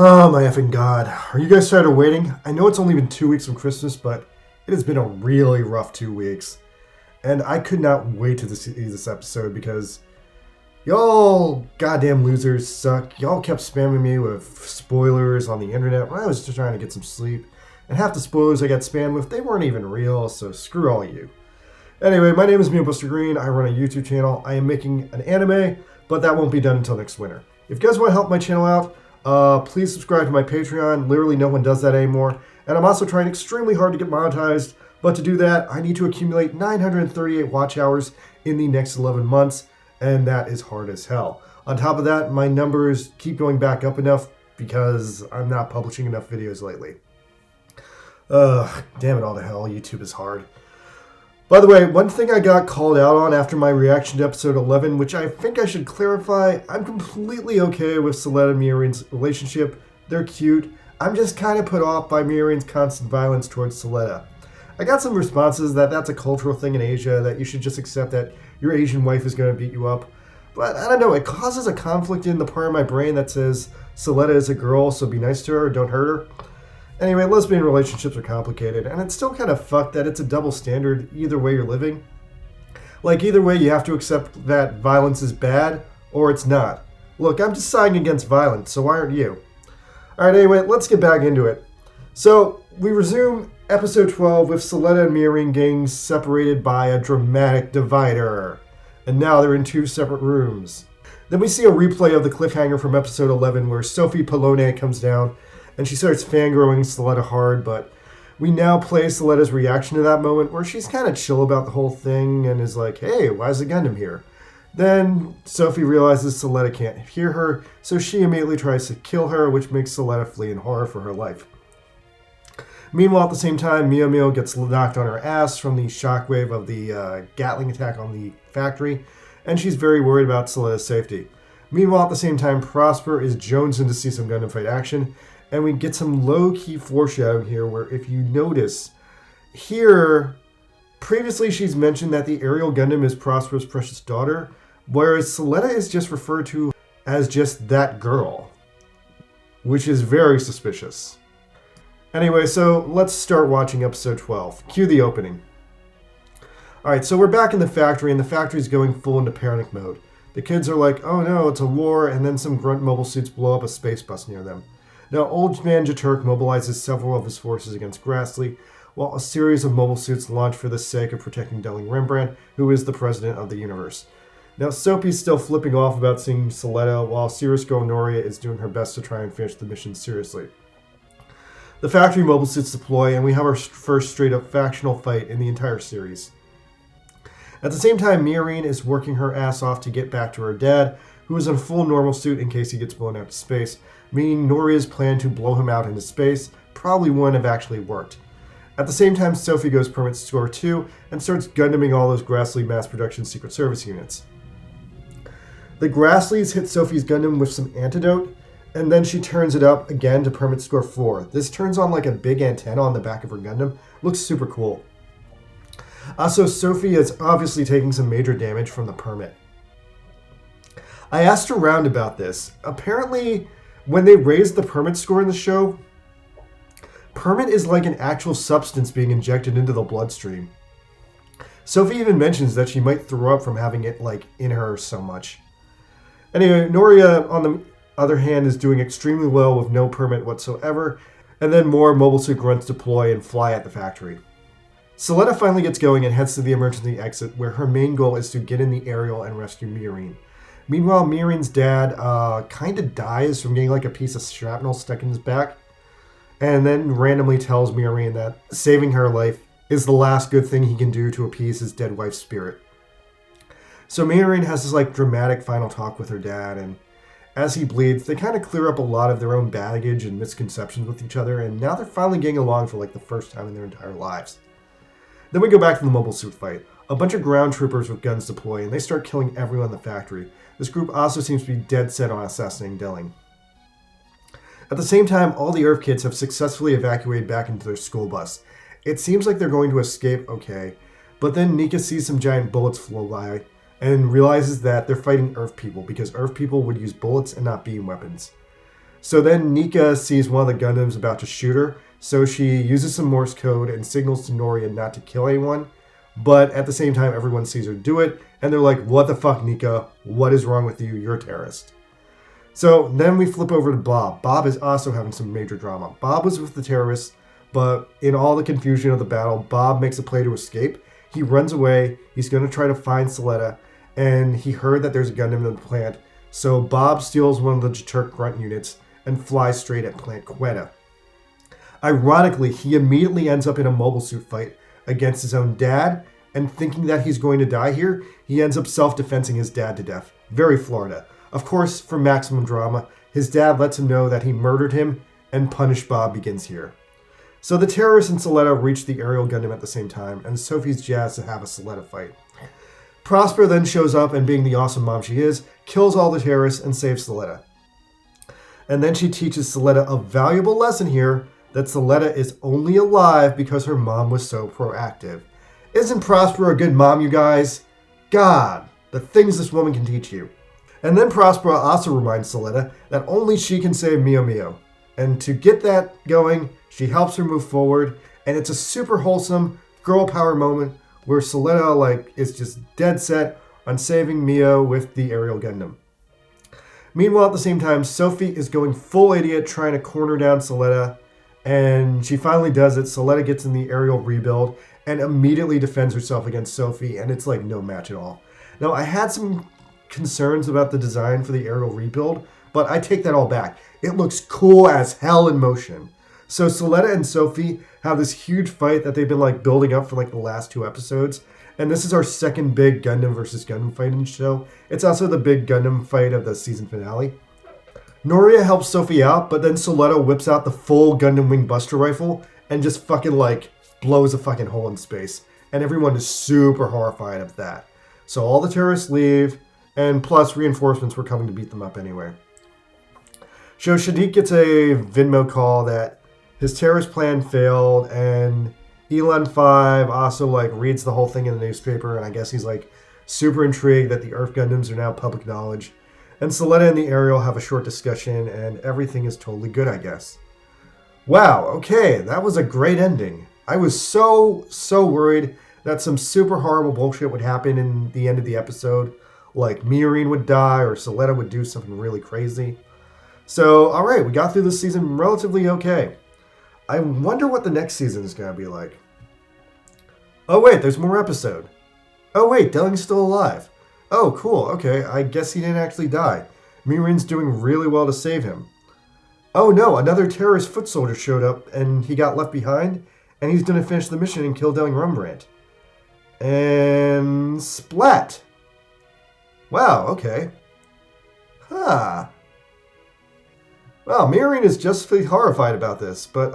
Oh my effing god. Are you guys tired of waiting? I know it's only been 2 weeks from Christmas, but it has been a really rough 2 weeks. And I could not wait to see this episode because y'all goddamn losers suck. Y'all kept spamming me with spoilers on the internet when I was just trying to get some sleep. And half the spoilers I got spammed with, they weren't even real, so screw all of you. Anyway, my name is me, Buster Green. I run a YouTube channel. I am making an anime, but that won't be done until next winter. If you guys want to help my channel out, please subscribe to my Patreon. Literally no one does that anymore. And I'm also trying extremely hard to get monetized. But to do that, I need to accumulate 938 watch hours in the next 11 months. And that is hard as hell. On top of that, my numbers keep going back up enough because I'm not publishing enough videos lately. Damn it all to hell. YouTube is hard. By the way, one thing I got called out on after my reaction to episode 11, which I think I should clarify, I'm completely okay with Suletta and Miorine's relationship. They're cute. I'm just kind of put off by Miorine's constant violence towards Suletta. I got some responses that that's a cultural thing in Asia, that you should just accept that your Asian wife is going to beat you up. But I don't know, it causes a conflict in the part of my brain that says Suletta is a girl, so be nice to her or don't hurt her. Anyway, lesbian relationships are complicated, and it's still kind of fucked that it's a double standard either way you're living. Like, either way, you have to accept that violence is bad, or it's not. Look, I'm just siding against violence, so why aren't you? Alright, anyway, let's get back into it. So, we resume episode 12 with Suletta and Miorine getting separated by a dramatic divider. And now they're in two separate rooms. Then we see a replay of the cliffhanger from episode 11 where Sophie Polone comes down and she starts fangirling Suletta hard, but we now play Suletta's reaction to that moment where she's kind of chill about the whole thing and is like, hey, why is the Gundam here? Then Sophie realizes Suletta can't hear her, so she immediately tries to kill her, which makes Suletta flee in horror for her life. Meanwhile, at the same time, Mio gets knocked on her ass from the shockwave of the Gatling attack on the factory, and she's very worried about Suletta's safety. Meanwhile, at the same time, Prosper is jonesing to see some Gundam fight action, and we get some low-key foreshadowing here where, if you notice, here, previously she's mentioned that the aerial Gundam is Prosper's precious daughter, whereas Suletta is just referred to as just that girl, which is very suspicious. Anyway, so let's start watching episode 12. Cue the opening. Alright, so we're back in the factory, and the factory's going full into panic mode. The kids are like, oh no, it's a war, and then some grunt mobile suits blow up a space bus near them. Now, Old Man Jaturk mobilizes several of his forces against Grassley, while a series of mobile suits launch for the sake of protecting Delling Rembrandt, who is the president of the universe. Now, Sophie's still flipping off about seeing Suletta, while Cirrus Girl Noria is doing her best to try and finish the mission seriously. The factory mobile suits deploy, and we have our first straight-up factional fight in the entire series. At the same time, Miorine is working her ass off to get back to her dad, who is in a full normal suit in case he gets blown out to space, meaning Noria's plan to blow him out into space probably wouldn't have actually worked. At the same time, Sophie goes permit score 2 and starts Gundaming all those Grassley mass production Secret Service units. The Grassleys hit Sophie's Gundam with some antidote, and then she turns it up again to permit score 4. This turns on like a big antenna on the back of her Gundam. Looks super cool. Also, Sophie is obviously taking some major damage from the permit. I asked around about this. Apparently, when they raised the permit score in the show, permit is like an actual substance being injected into the bloodstream. Sophie even mentions that she might throw up from having it like in her so much. Anyway, Noria, on the other hand, is doing extremely well with no permit whatsoever, and then more mobile suit grunts deploy and fly at the factory. Suletta finally gets going and heads to the emergency exit, where her main goal is to get in the aerial and rescue Miorine. Meanwhile, Miorine's dad kind of dies from getting like a piece of shrapnel stuck in his back, and then randomly tells Miorine that saving her life is the last good thing he can do to appease his dead wife's spirit. So Miorine has this like dramatic final talk with her dad, and as he bleeds, they kind of clear up a lot of their own baggage and misconceptions with each other, and now they're finally getting along for like the first time in their entire lives. Then we go back to the mobile suit fight. A bunch of ground troopers with guns deploy, and they start killing everyone in the factory. This group also seems to be dead set on assassinating Delling. At the same time, all the Earth kids have successfully evacuated back into their school bus. It seems like they're going to escape okay, but then Nika sees some giant bullets flow by, and realizes that they're fighting Earth people because Earth people would use bullets and not beam weapons. So then Nika sees one of the Gundams about to shoot her, so she uses some Morse code and signals to Noria not to kill anyone. But at the same time, everyone sees her do it, and they're like, what the fuck, Nika? What is wrong with you? You're a terrorist. So then we flip over to Bob. Bob is also having some major drama. Bob was with the terrorists, but in all the confusion of the battle, Bob makes a play to escape. He runs away. He's going to try to find Suletta, and he heard that there's a Gundam in the plant. So Bob steals one of the Jeturk grunt units and flies straight at Plant Quetta. Ironically, he immediately ends up in a mobile suit fight against his own dad, and thinking that he's going to die here, he ends up self-defensing his dad to death. Very Florida. Of course, for maximum drama, his dad lets him know that he murdered him, and Punish Bob begins here. So the terrorists and Suletta reach the aerial Gundam at the same time, and Sophie's jazzed to have a Suletta fight. Prospera then shows up, and being the awesome mom she is, kills all the terrorists and saves Suletta. And then she teaches Suletta a valuable lesson here, that Suletta is only alive because her mom was so proactive. Isn't Prospera a good mom, you guys? God, the things this woman can teach you. And then Prospera also reminds Suletta that only she can save Mio Mio. And to get that going, she helps her move forward, and it's a super wholesome girl power moment where Suletta is just dead set on saving Mio with the aerial Gundam. Meanwhile, at the same time, Sophie is going full idiot trying to corner down Suletta, and she finally does it. Suletta gets in the aerial rebuild and immediately defends herself against Sophie, and it's like no match at all. Now, I had some concerns about the design for the aerial rebuild, but I take that all back. It looks cool as hell in motion. So Suletta and Sophie have this huge fight that they've been building up for the last 2 episodes. And this is our second big Gundam versus Gundam fight in the show. It's also the big Gundam fight of the season finale. Noria helps Sophie out, but then Suletta whips out the full Gundam Wing Buster Rifle and just fucking blows a fucking hole in space. And everyone is super horrified of that. So all the terrorists leave, and plus reinforcements were coming to beat them up anyway. So Shadiq gets a Venmo call that his terrorist plan failed, and Elon 5 also reads the whole thing in the newspaper, and I guess he's super intrigued that the Earth Gundams are now public knowledge. And Suletta and the Ariel have a short discussion, and everything is totally good, I guess. Wow, okay, that was a great ending. I was so worried that some super horrible bullshit would happen in the end of the episode, like Miorine would die or Suletta would do something really crazy. So, alright, we got through this season relatively okay. I wonder what the next season is going to be like. Oh wait, there's more episode. Oh wait, Delling's still alive. Oh cool, okay, I guess he didn't actually die. Miorine's doing really well to save him. Oh no, another terrorist foot soldier showed up and he got left behind, and he's going to finish the mission and kill Delling Rembrandt. And splat. Wow, okay. Huh. Well, Miorine is justly horrified about this, but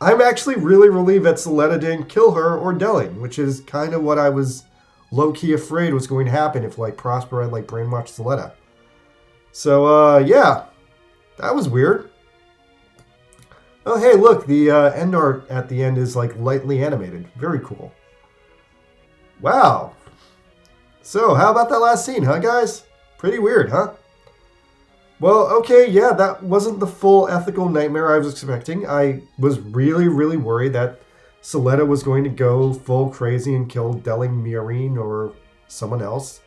I'm actually really relieved that Suletta didn't kill her or Delling, which is kind of what I was low-key afraid was going to happen if Prospera had brainwashed Suletta. So yeah, that was weird. Oh hey, look, the end art at the end is lightly animated. Very cool. Wow. So how about that last scene, huh guys? Pretty weird, huh? Well, okay, yeah, that wasn't the full ethical nightmare I was expecting. I was really worried that Suletta was going to go full crazy and kill Delling Miorine or someone else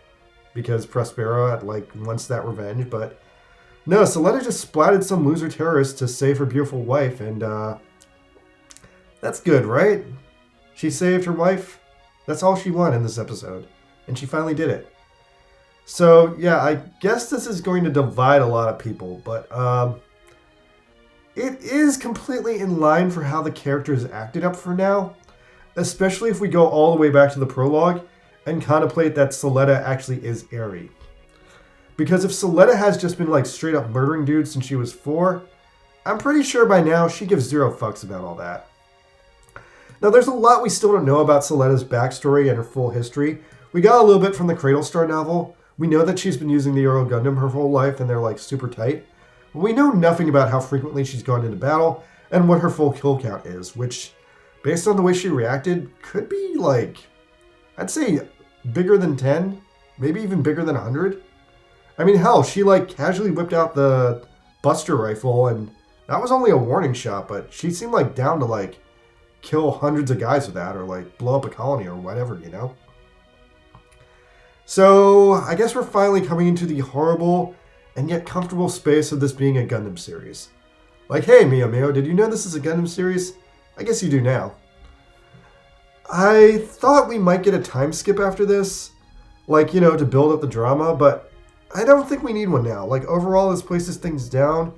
because Prospera wants that revenge, but no, Suletta just splatted some loser terrorist to save her beautiful wife, and that's good, right? She saved her wife. That's all she wanted in this episode, and she finally did it. So, yeah, I guess this is going to divide a lot of people, but it is completely in line for how the characters acted up for now, especially if we go all the way back to the prologue and contemplate that Suletta actually is Eri. Because if Suletta has just been straight up murdering dudes since she was 4, I'm pretty sure by now she gives 0 fucks about all that. Now, there's a lot we still don't know about Suletta's backstory and her full history. We got a little bit from the Cradle Star novel. We know that she's been using the Aero Gundam her whole life and they're super tight. But we know nothing about how frequently she's gone into battle and what her full kill count is, which, based on the way she reacted, could be I'd say bigger than 10, maybe even bigger than 100. I mean, hell, she casually whipped out the Buster rifle, and that was only a warning shot, but she seemed like down to like kill hundreds of guys with that, or like blow up a colony or whatever, you know? So I guess we're finally coming into the horrible and yet comfortable space of this being a Gundam series. Like, hey, Mio, did you know this is a Gundam series? I guess you do now. I thought we might get a time skip after this, like, you know, to build up the drama, but I don't think we need one now. Like, overall, this places things down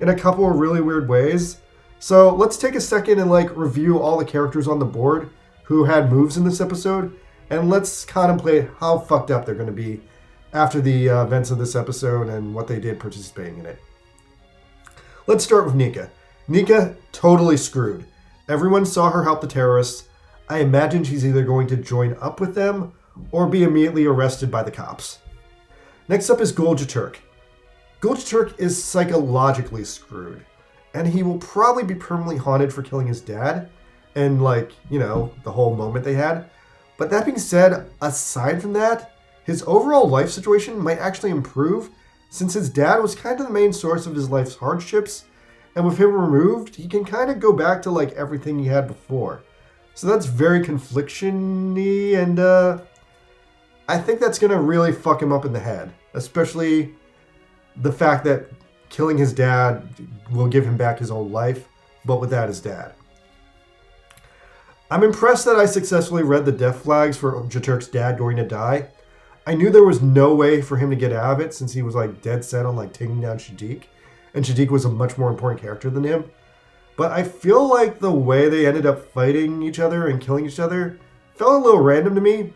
in a couple of really weird ways. So let's take a second and, like, review all the characters on the board who had moves in this episode, and let's contemplate how fucked up they're going to be after the events of this episode and what they did participating in it. Let's start with Nika. Nika, totally screwed. Everyone saw her help the terrorists. I imagine she's either going to join up with them or be immediately arrested by the cops. Next up is Guljaturk. Guljaturk is psychologically screwed, and he will probably be permanently haunted for killing his dad and, like, you know, the whole moment they had. But that being said, aside from that, his overall life situation might actually improve, since his dad was kind of the main source of his life's hardships, and with him removed, he can kind of go back to like everything he had before. So that's very confliction-y, and I think that's going to really fuck him up in the head, especially the fact that killing his dad will give him back his old life, but without his dad. I'm impressed that I successfully read the death flags for Jaturk's dad going to die. I knew there was no way for him to get out of it, since he was like dead set on like taking down Shadiq, and Shadiq was a much more important character than him. But I feel like the way they ended up fighting each other and killing each other felt a little random to me.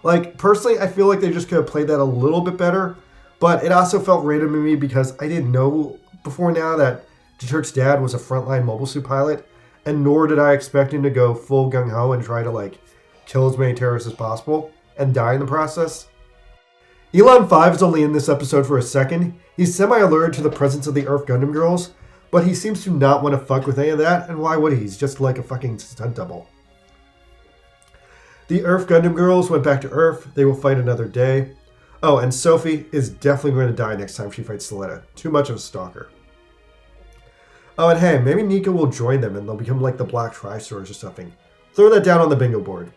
Like, personally, I feel like they just could have played that a little bit better, but it also felt random to me because I didn't know before now that Jaturk's dad was a frontline mobile suit pilot, and nor did I expect him to go full gung-ho and try to like kill as many terrorists as possible and die in the process. Elon 5 is only in this episode for a second. He's semi-alerted to the presence of the Earth Gundam girls, but he seems to not want to fuck with any of that, and why would he? He's just like a fucking stunt double. The Earth Gundam girls went back to Earth. They will fight another day. Oh, and Sophie is definitely going to die next time she fights Suletta. Too much of a stalker. Oh, and hey, maybe Nika will join them and they'll become like the Black Tri-Stars or something. Throw that down on the bingo board.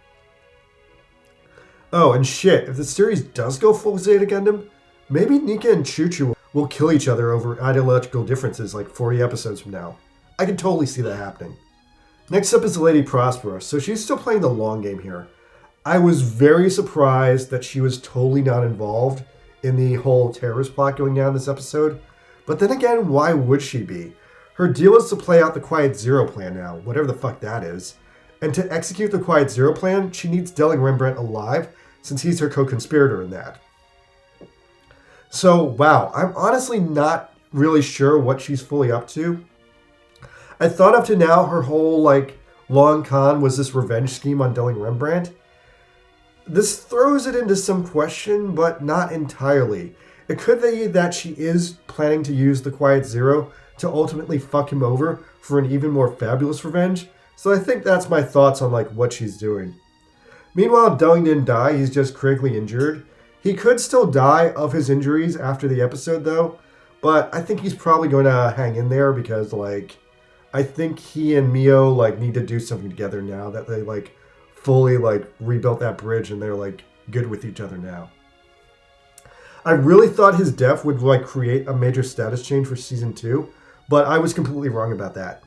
Oh, and shit, if the series does go full Zeta Gundam, maybe Nika and Choo-Choo will kill each other over ideological differences like 40 episodes from now. I can totally see that happening. Next up is Lady Prospera, so she's still playing the long game here. I was very surprised that she was totally not involved in the whole terrorist plot going down this episode, but then again, why would she be? Her deal is to play out the Quiet Zero plan now, whatever the fuck that is. And to execute the Quiet Zero plan, she needs Delling Rembrandt alive, since he's her co-conspirator in that. So, wow, I'm honestly not really sure what she's fully up to. I thought up to now her whole, like, long con was this revenge scheme on Delling Rembrandt. This throws it into some question, but not entirely. It could be that she is planning to use the Quiet Zero to ultimately fuck him over for an even more fabulous revenge. So I think that's my thoughts on like what she's doing. Meanwhile, Delling didn't die, he's just critically injured. He could still die of his injuries after the episode though, but I think he's probably going to hang in there because like, I think he and Mio like need to do something together now that they like fully like rebuilt that bridge and they're like good with each other now. I really thought his death would like create a major status change for season 2, but I was completely wrong about that.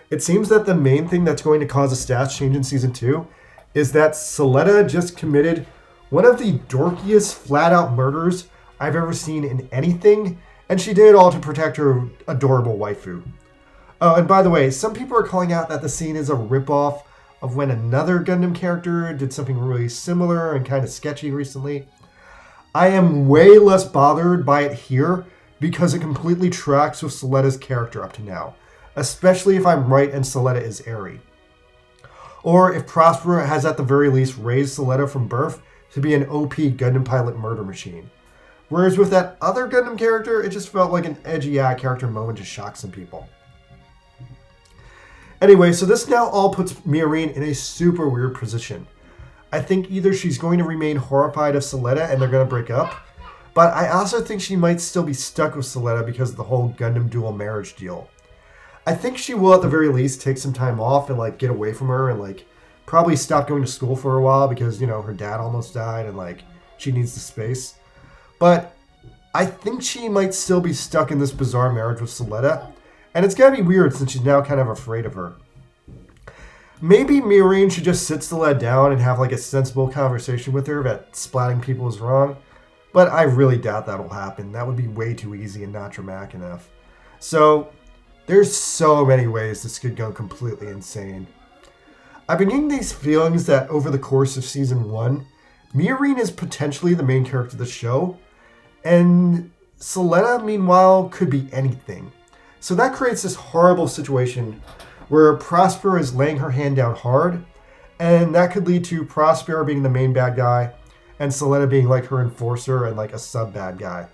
It seems that the main thing that's going to cause a status change in season 2 is that Suletta just committed one of the dorkiest flat-out murders I've ever seen in anything, and she did it all to protect her adorable waifu. Oh, and by the way, some people are calling out that the scene is a ripoff of when another Gundam character did something really similar and kind of sketchy recently. I am way less bothered by it here because it completely tracks with Suletta's character up to now, especially if I'm right and Suletta is Eri. Or if Prospera has at the very least raised Suletta from birth to be an OP Gundam pilot murder machine. Whereas with that other Gundam character, it just felt like an edgy character moment to shock some people. Anyway, so this now all puts Miorine in a super weird position. I think either she's going to remain horrified of Suletta and they're going to break up, But I also think she might still be stuck with Suletta because of the whole Gundam dual marriage deal. I think she will at the very least take some time off and like get away from her and like probably stop going to school for a while because, you know, her dad almost died and like she needs the space. But I think she might still be stuck in this bizarre marriage with Suletta. And it's gotta be weird since she's now kind of afraid of her. Maybe Miorine should just sit Suletta down and have like a sensible conversation with her that splatting people is wrong. But I really doubt that'll happen. That would be way too easy and not dramatic enough. So there's so many ways this could go completely insane. I've been getting these feelings that over the course of season 1, Miorine is potentially the main character of the show, and Suletta, meanwhile, could be anything. So that creates this horrible situation where Prospera is laying her hand down hard, and that could lead to Prospera being the main bad guy, and Suletta being like her enforcer and like a sub-bad guy.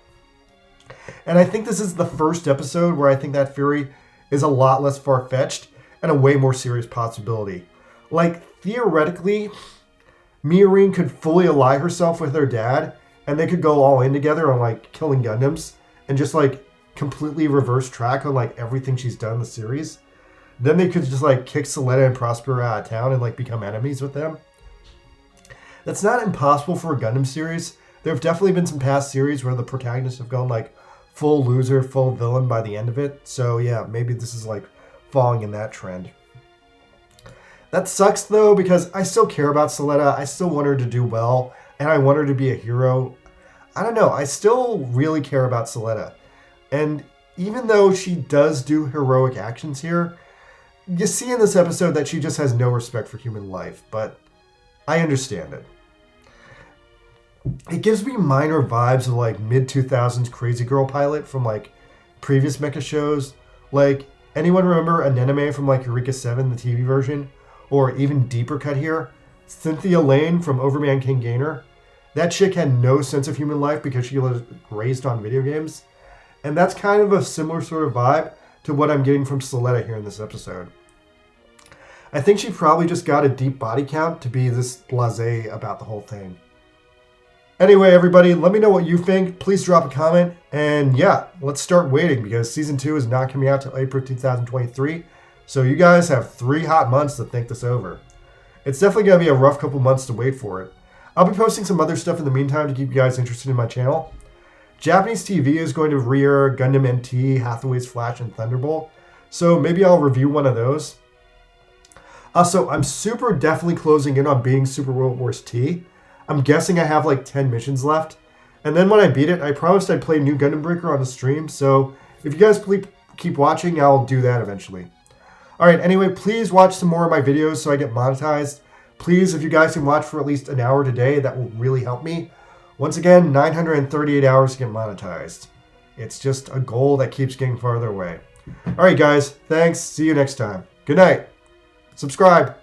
And I think this is the first episode where I think that theory is a lot less far-fetched and a way more serious possibility. Like, theoretically, Miorine could fully ally herself with her dad, and they could go all in together on, like, killing Gundams, and just, like, completely reverse track on, like, everything she's done in the series. Then they could just, like, kick Suletta and Prospera out of town and, like, become enemies with them. That's not impossible for a Gundam series. There have definitely been some past series where the protagonists have gone, like, full loser, full villain by the end of it. So, yeah, maybe this is, like, falling in that trend. That sucks, though, because I still care about Suletta. I still want her to do well, and I want her to be a hero. I don't know. I still really care about Suletta. And even though she does do heroic actions here, you see in this episode that she just has no respect for human life. But I understand it. It gives me minor vibes of, like, mid-2000s Crazy Girl pilot from, like, previous mecha shows. Like, anyone remember Anemone from, like, Eureka 7, the TV version? Or even deeper cut here, Cynthia Lane from Overman King Gainer. That chick had no sense of human life because she was raised on video games. And that's kind of a similar sort of vibe to what I'm getting from Suletta here in this episode. I think she probably just got a deep body count to be this blasé about the whole thing. Anyway, everybody, let me know what you think. Please drop a comment. And yeah, let's start waiting because Season 2 is not coming out till April 2023. So you guys have 3 hot months to think this over. It's definitely going to be a rough couple months to wait for it. I'll be posting some other stuff in the meantime to keep you guys interested in my channel. Japanese TV is going to re-air Gundam NT, Hathaway's Flash, and Thunderbolt. So maybe I'll review one of those. Also, I'm super definitely closing in on beating Super Robot Wars T. I'm guessing I have like 10 missions left. And then when I beat it, I promised I'd play New Gundam Breaker on the stream. So if you guys please keep watching, I'll do that eventually. Alright, anyway, please watch some more of my videos so I get monetized. Please, if you guys can watch for at least an hour today, that will really help me. Once again, 938 hours to get monetized. It's just a goal that keeps getting farther away. Alright guys, thanks. See you next time. Good night. Subscribe.